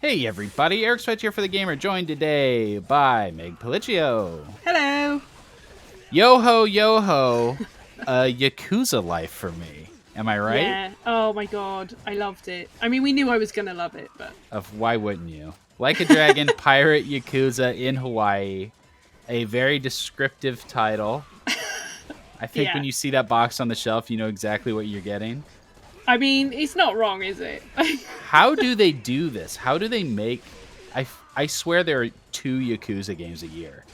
Hey everybody, Eric Switch here for The Gamer, joined today by Meg Policcio. Hello. Yo ho, yo ho, a Yakuza life for me. Am I right? Yeah. Oh my god, I loved it. I mean, we knew I was gonna love it, but Of why wouldn't you? Like a Dragon, Pirate Yakuza in Hawaii. A very descriptive title. I think yeah. when you see that box on the shelf, you know exactly what you're getting. I mean, it's not wrong, is it? How do they do this? How do they make... I swear there are 2 Yakuza games a year.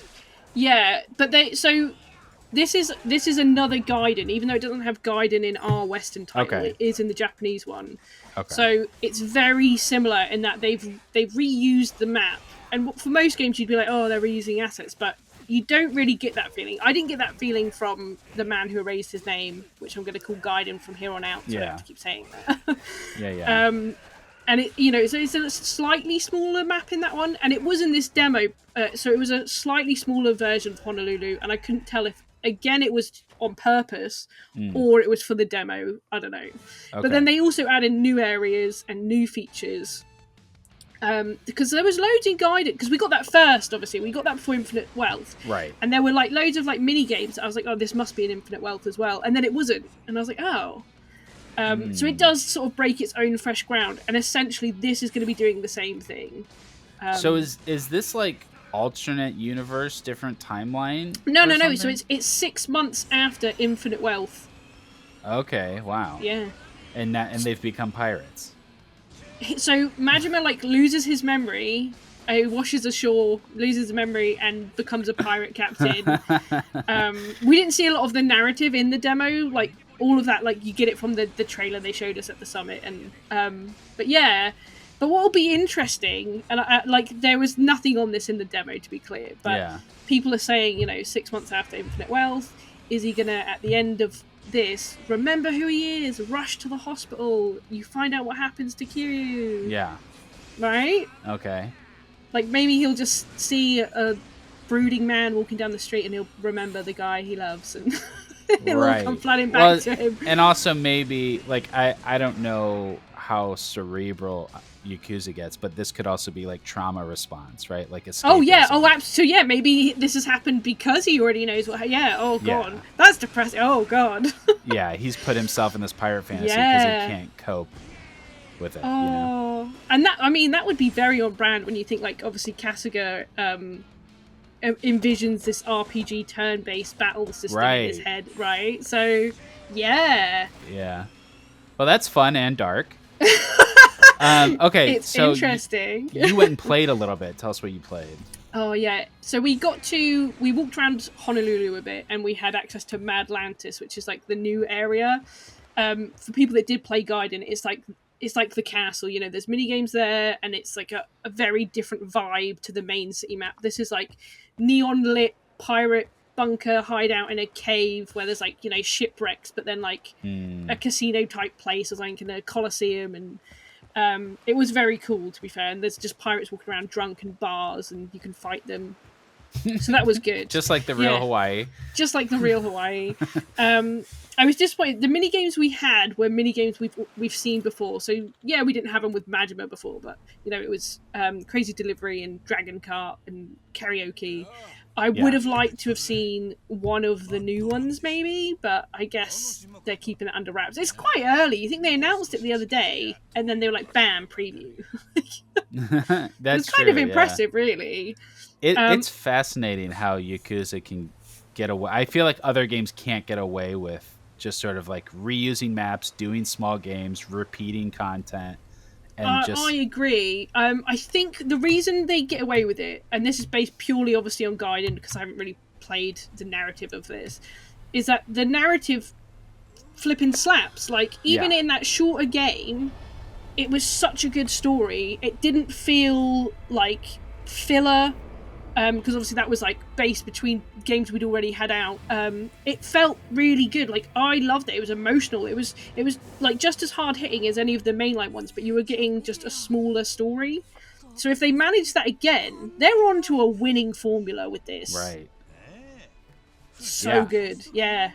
yeah, but this is another Gaiden, even though it doesn't have Gaiden in our Western title, Okay, it is in the Japanese one. okay. So it's very similar in that they've reused the map, and for most games you'd be like, oh, they're reusing assets, but you don't really get that feeling. I didn't get that feeling from the man who erased his name, which I'm going to call Gaiden from here on out, so I don't have Yeah, to keep saying that. yeah. And so it's a slightly smaller map in that one, and it was in this demo, so it was a slightly smaller version of Honolulu, and I couldn't tell if again it was on purpose Mm, or it was for the demo. I don't know, but okay. then they also added new areas and new features. Because there was loads in Guided, because we got that first, obviously we got that before Infinite Wealth, Right. and there were like loads of like mini games. I was like, oh, this must be an Infinite Wealth as well, and then it wasn't, and I was like, oh. So it Mm. does sort of break its own fresh ground, and essentially this is going to be doing the same thing. So Um, is this like alternate universe, different timeline no, or no, no. So something? it's 6 months after Infinite Wealth. Okay, wow. Yeah. And they've become pirates. So Majima like loses his memory, washes ashore, loses his memory, and becomes a pirate captain. We didn't see a lot of the narrative in the demo, like all of that. Like you get it from the trailer they showed us at the summit, and but yeah. But what will be interesting, and like there was nothing on this in the demo to be clear, but Yeah. people are saying 6 months after Infinite Wealth, is he gonna at the end of this remember who he is, rush to the hospital, you find out what happens to Kiryu, Yeah. right? Okay. Like maybe he'll just see a brooding man walking down the street and he'll remember the guy he loves and it'll all come Right. flooding back Well, to him. and also maybe like I don't know how cerebral Yakuza gets, but this could also be like trauma response, right? Like Oh yeah, escapism. so yeah, maybe this has happened because he already knows what. Yeah, oh god, Yeah. that's depressing. Oh god. Yeah, he's put himself in this pirate fantasy because he yeah. can't cope with it. Oh, and that, I mean, that would be very on brand when you think like obviously Kasuga envisions this RPG turn-based battle system in his Right. head, right? So yeah. Yeah. Well, that's fun and dark. Okay, It's so interesting. you went and played a little bit. Tell us what you played. Oh yeah. So we walked around Honolulu a bit, and we had access to Madlantis, which is like the new area. For people that did play Gaiden, it's like the castle. There's mini games there, and it's like a very different vibe to the main city map. This is like neon lit pirate bunker hideout in a cave where there's like shipwrecks, but then like a Hmm. casino type place, or like in a coliseum, and it was very cool, to be fair. And there's just pirates walking around drunk in bars, and you can fight them. So that was good. Just like the real Yeah, Hawaii. just like the real Hawaii. I was disappointed. The mini games we had were mini games we've seen before. So yeah, we didn't have them with Majima before, but it was Crazy Delivery and Dragon Kart and Karaoke. I would Yeah. have liked to have seen one of the new ones, maybe, but I guess they're keeping it under wraps. It's quite early. You think they announced it the other day, and then they were like, "Bam, preview." It's That's kind of true. Yeah. impressive, really. It's fascinating how Yakuza can get away. I feel like other games can't get away with just sort of like reusing maps, doing small games, repeating content, and I just agree. I think the reason they get away with it, and this is based purely obviously on Gaiden because I haven't really played the narrative of this, is that the narrative flipping slaps. Like, even yeah, in that shorter game, it was such a good story. It didn't feel like filler, because obviously that was like based between games we'd already had out. It felt really good. Like, I loved it. It was emotional. It was like just as hard hitting as any of the mainline ones, but you were getting just a smaller story. So if they manage that again, they're on to a winning formula with this. right. So Yeah. good, yeah.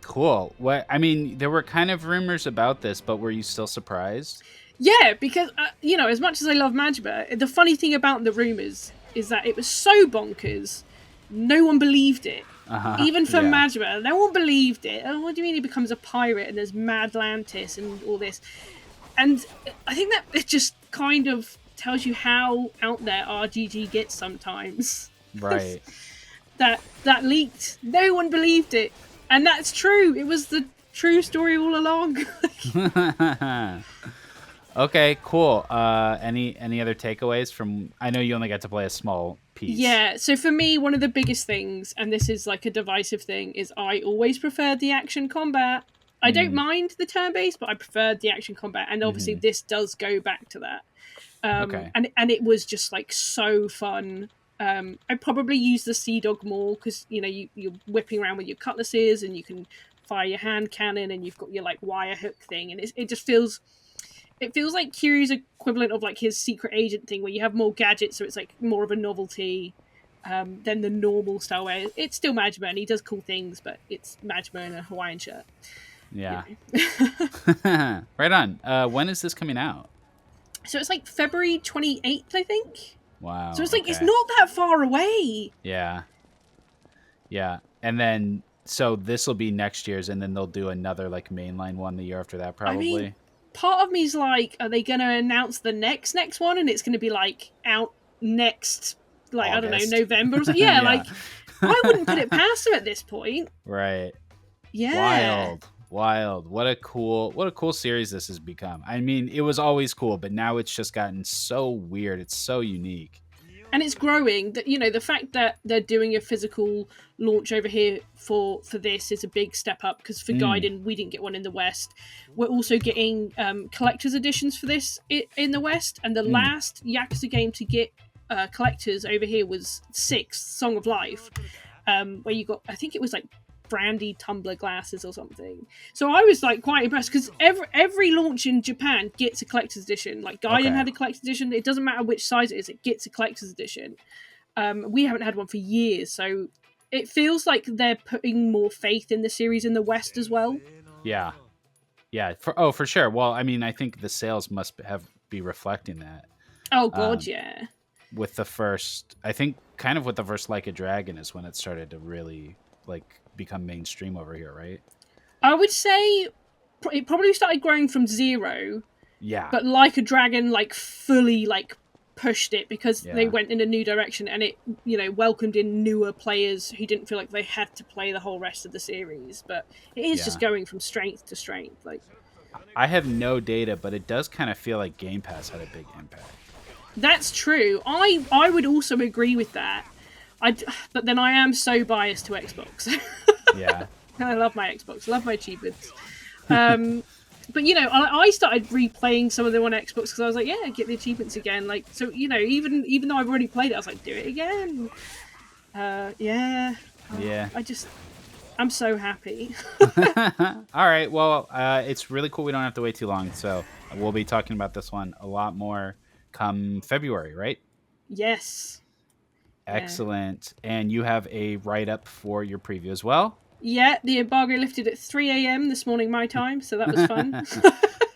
Cool. What I mean, there were kind of rumors about this, but were you still surprised? Yeah, because as much as I love Majima, the funny thing about the rumors is that it was so bonkers, no one believed it. Even for Yeah. Majima, no one believed it. Oh, what do you mean he becomes a pirate and there's Madlantis and all this? And I think that it just kind of tells you how out there RGG gets sometimes. Right. that leaked, no one believed it, and that's true. It was the true story all along. Okay, cool. Any other takeaways from? I know you only got to play a small piece. Yeah, so for me, one of the biggest things, and this is like a divisive thing, is I always preferred the action combat. I don't Mm, mind the turn based, but I preferred the action combat, and obviously hmm. this does go back to that. Okay. And it was just like so fun. I probably use the Sea Dog more because you're whipping around with your cutlasses and you can fire your hand cannon and you've got your like wire hook thing, and it just feels like Kiryu's equivalent of like his secret agent thing, where you have more gadgets, so it's like more of a novelty than the normal style. Where it's still Majima and he does cool things, but it's Majima in a Hawaiian shirt. Yeah. You Right on. When is this coming out? So it's like February 28th, I think. So Wow. it's like it's Okay. not that far away. Yeah. Yeah. And then so this will be next year's, and then they'll do another like mainline one the year after that, I mean, probably. part of me's like, are they going to announce the next one, and it's going to be like out next, like I don't know, August. November or something? Yeah, Yeah. like I wouldn't put it past them at this point. Right. Yeah, Wild. Wild. What a cool series this has become. I mean, it was always cool, but now it's just gotten so weird. It's so unique. and it's growing. That the fact that they're doing a physical launch over here for this is a big step up because for Mm, Gaiden we didn't get one in the West. We're also getting collector's editions for this in the West, and the mm. last Yakuza game to get collectors over here was 6 Song of Life, where you got, I think it was like brandy tumbler glasses or something. So I was like quite impressed because every launch in Japan gets a collector's edition. Like Gaiden Okay. had a collector's edition. It doesn't matter which size it is, it gets a collector's edition. We haven't had one for years, so it feels like they're putting more faith in the series in the West as well. Yeah. Yeah. For sure. Well, I mean, I think the sales must be reflecting that. Oh god, Um, yeah. with the first, I think, kind of with the first Like a Dragon is when it started to really like become mainstream over here, right? I would say it probably started growing from zero, Yeah. but Like a Dragon like fully like pushed it because they Yeah. went in a new direction, and it welcomed in newer players who didn't feel like they had to play the whole rest of the series. But it is just Yeah. going from strength to strength. Like I have no data, but it does kind of feel like Game Pass had a big impact. that's true. I would also agree with that. But then I am so biased to Xbox. Yeah. I love my Xbox. I love my achievements. But I started replaying some of them on Xbox because I was like, yeah, get the achievements again. Like, so even though I've already played it, I was like, do it again. Yeah. Yeah. I'm so happy. All right. Well, it's really cool. We don't have to wait too long. So we'll be talking about this one a lot more come February, right? Yes. Yeah. Excellent. And you have a write up for your preview as well. Yeah, the embargo lifted at 3 a.m. this morning, my time, so that was fun.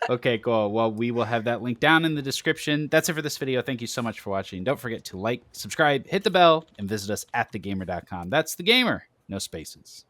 Okay, cool. Well, we will have that link down in the description. That's it for this video. Thank you so much for watching. Don't forget to like, subscribe, hit the bell, and visit us at thegamer.com. That's the gamer, no spaces.